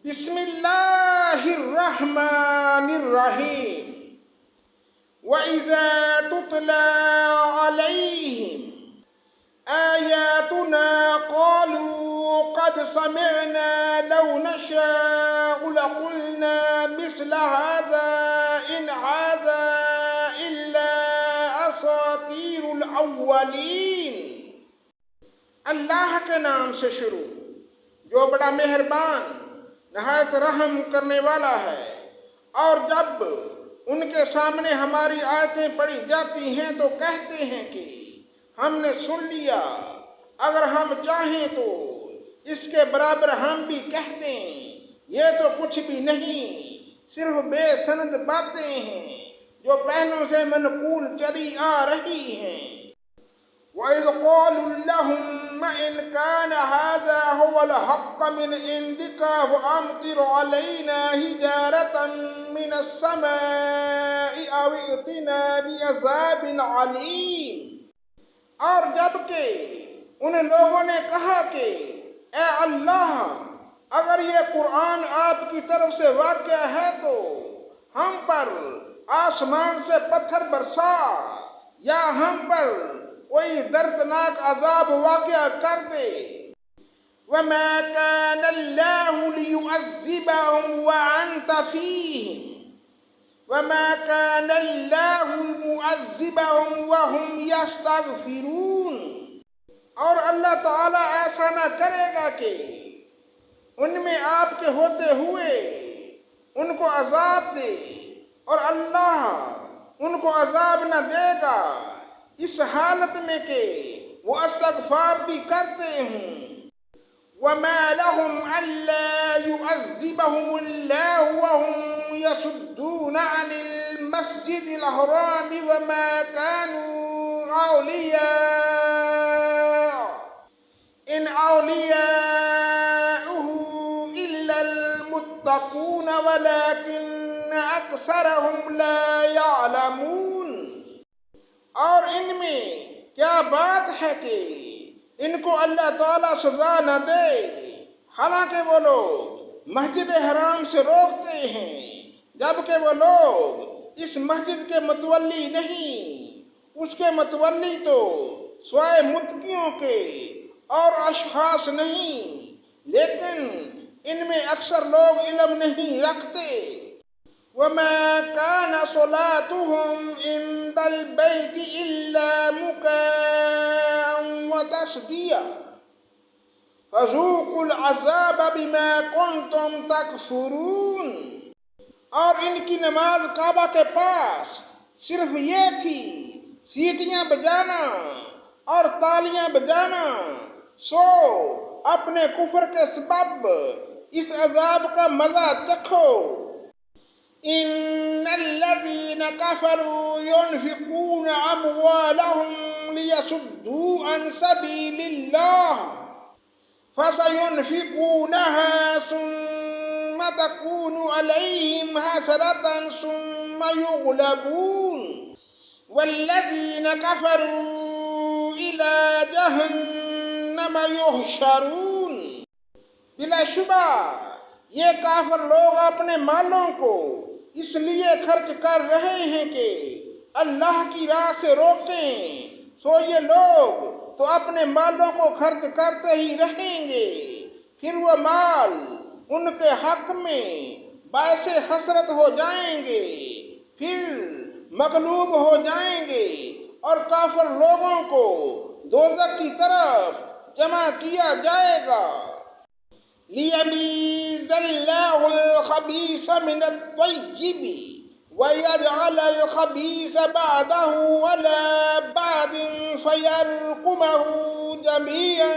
بسم اللہ الرحمن الرحیم وَإِذَا تُتْلَى عَلَيْهِمْ آيَاتُنَا قَالُوا قَدْ سَمِعْنَا لَوْ نَشَاءُ لَقُلْنَا مِثْلَ هَذَا إِنْ هَذَا إِلَّا أَسَاطِيرُ الْأَوَّلِينَ۔ اللہ کے نام سے شروع جو بڑا مہربان نہایت رحم کرنے والا ہے۔ اور جب ان کے سامنے ہماری آیتیں پڑھی جاتی ہیں تو کہتے ہیں کہ ہم نے سن لیا، اگر ہم چاہیں تو اس کے برابر ہم بھی کہہ دیں، یہ تو کچھ بھی نہیں، صرف بے سند باتیں ہیں جو پہلوں سے منقول چلی آ رہی ہیں۔ وَإِذْ قَالُوا اللَّهُمَّ إِنْ كَانَ هَذَا هُوَ الْحَقَّ مِنْ عِنْدِكَ فَأَمْطِرْ عَلَيْنَا حِجَارَةً مِنَ السَّمَاءِ أَوْ ائْتِنَا بِعَذَابٍ عَلِيمٍ۔ اور جب کہ ان لوگوں نے کہا کہ اے اللہ، اگر یہ قرآن آپ کی طرف سے واقع ہے تو ہم پر آسمان سے پتھر برسا یا ہم پر کوئی دردناک عذاب واقع کر دے۔ وَمَا كَانَ اللَّهُ لِيُعَذِّبَهُمْ وَأَنْتَ فِيهِمْ وَمَا كَانَ اللَّهُ مُعَذِّبَهُمْ وَهُمْ يَسْتَغْفِرُونَ۔ اور اللہ تعالیٰ ایسا نہ کرے گا کہ ان میں آپ کے ہوتے ہوئے ان کو عذاب دے، اور اللہ ان کو عذاب نہ دے گا اس حالت میں کہ وہ استغفار بھی کرتے ہوں۔ وَمَا لَهُمْ أَلَّا يُعَذِّبَهُمُ اللَّهُ وَهُمْ يَصُدُّونَ عَنِ الْمَسْجِدِ الْحَرَامِ وَمَا كَانُوا أَوْلِيَاءَهُ إِنْ أَوْلِيَاؤُهُ إِلَّا الْمُتَّقُونَ وَلَكِنَّ أَكْثَرَهُمْ لَا يَعْلَمُونَ۔ اور ان میں کیا بات ہے کہ ان کو اللہ تعالیٰ سزا نہ دے، حالانکہ وہ لوگ مسجد حرام سے روکتے ہیں، جبکہ وہ لوگ اس مسجد کے متولی نہیں، اس کے متولی تو سوائے متقیوں کے اور اشخاص نہیں، لیکن ان میں اکثر لوگ علم نہیں رکھتے۔ وَمَا كَانَ صَلَاتُهُمْ عِندَ الْبَيْتِ إِلَّا مُكَاءً وَتَصْدِيَةً فَذُوقُوا الْعَذَابَ بِمَا كُنْتُمْ تَكْفُرُونَ۔ اور ان کی نماز کعبہ کے پاس صرف یہ تھی، سیٹیاں بجانا اور تالیاں بجانا، سو اپنے کفر کے سبب اس عذاب کا مزہ چکھو۔ إِنَّ الَّذِينَ كَفَرُوا يُنْفِقُونَ أَمْوَالَهُمْ لِيَصُدُّوا عَنْ سَبِيلِ اللَّهِ فَسَيُنْفِقُونَهَا ثُمَّ تَكُونُ عَلَيْهِمْ حَسْرَةً ثُمَّ يُغْلَبُونَ وَالَّذِينَ كَفَرُوا إِلَى جَهَنَّمَ يُحْشَرُونَ۔ بلا شبہ یہ کافر لوگ اپنے مالوں کو اس لیے خرچ کر رہے ہیں کہ اللہ کی راہ سے روکیں، سو یہ لوگ تو اپنے مالوں کو خرچ کرتے ہی رہیں گے، پھر وہ مال ان کے حق میں باعث حسرت ہو جائیں گے، پھر مغلوب ہو جائیں گے، اور کافر لوگوں کو دوزخ کی طرف جمع کیا جائے گا۔ لِيَمِيزَ اللَّهُ الْخَبِيثَ مِنَ الطَّيِّبِ وَيَجْعَلَ الْخَبِيثَ بَعْضَهُ عَلَى بَعْضٍ فَيَرْكُمَهُ جَمِيعًا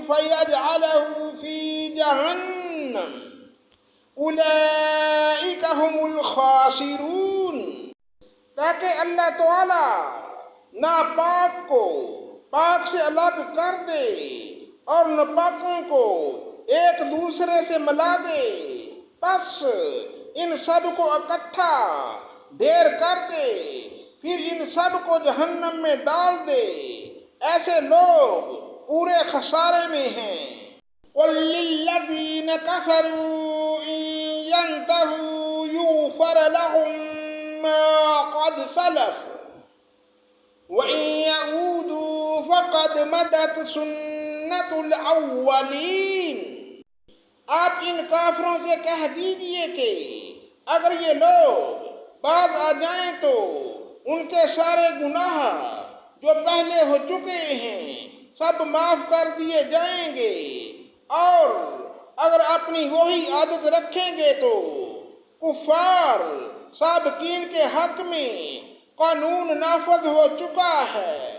فَيَجْعَلَهُ فِي جَهَنَّمَ أُولَئِكَ هُمُ الْخَاسِرُونَ۔ تاکہ اللہ تعالیٰ ناپاک کو پاک سے الگ کر دے اور ناپاکوں کو ایک دوسرے سے ملا دے، پس ان سب کو اکٹھا ڈھیر کر دے، پھر ان سب کو جہنم میں ڈال دے۔ ایسے لوگ پورے خسارے میں ہیں۔ قُل لِّلَّذِينَ كَفَرُوا إِن ينتهوا يغفر لهم ما قد سلف وإن يعودوا فقد مدت سنة الأولين۔ آپ ان کافروں سے کہہ دیجئے کہ اگر یہ لوگ باز آ جائیں تو ان کے سارے گناہ جو پہلے ہو چکے ہیں سب معاف کر دیے جائیں گے، اور اگر اپنی وہی عادت رکھیں گے تو کفار سابقین کے حق میں قانون نافذ ہو چکا ہے۔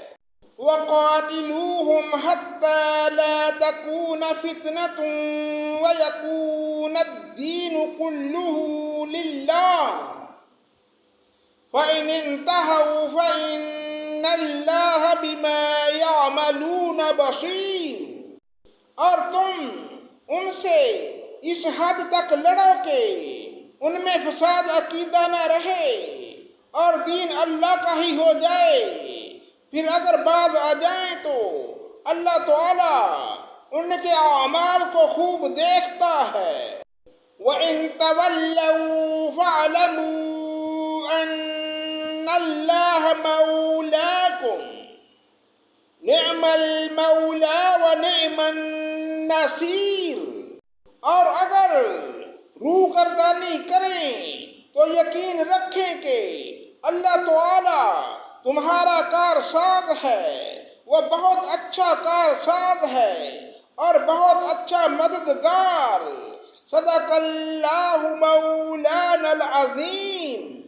وَقَاتِلُوهُمْ حَتَّى لَا تَكُونَ فِتْنَةٌ وَيَكُونَ الدِّينُ كُلُّهُ لِلَّهِ فَإِنِ انْتَهَوْا فَإِنَّ اللَّهَ بِمَا يَعْمَلُونَ بَصِيرٌ۔ اور تم ان سے اس حد تک لڑو کہ ان میں فساد عقیدہ نہ رہے اور دین اللہ کا ہی ہو جائے، پھر اگر باز آ جائیں تو اللہ تعالی ان کے اعمال کو خوب دیکھتا ہے۔ وَإِن تَوَلَّوْا فَاعْلَمُوا أَنَّ اللَّهَ مَوْلَاكُمْ نِعْمَ الْمَوْلَى وَنِعْمَ النَّصِيرُ۔ اور اگر روگردانی کریں تو یقین رکھیں کہ اللہ تعالی تمہارا کارساز ہے، وہ بہت اچھا کارساز ہے اور بہت اچھا مددگار۔ صدق اللہ مولانا العظیم۔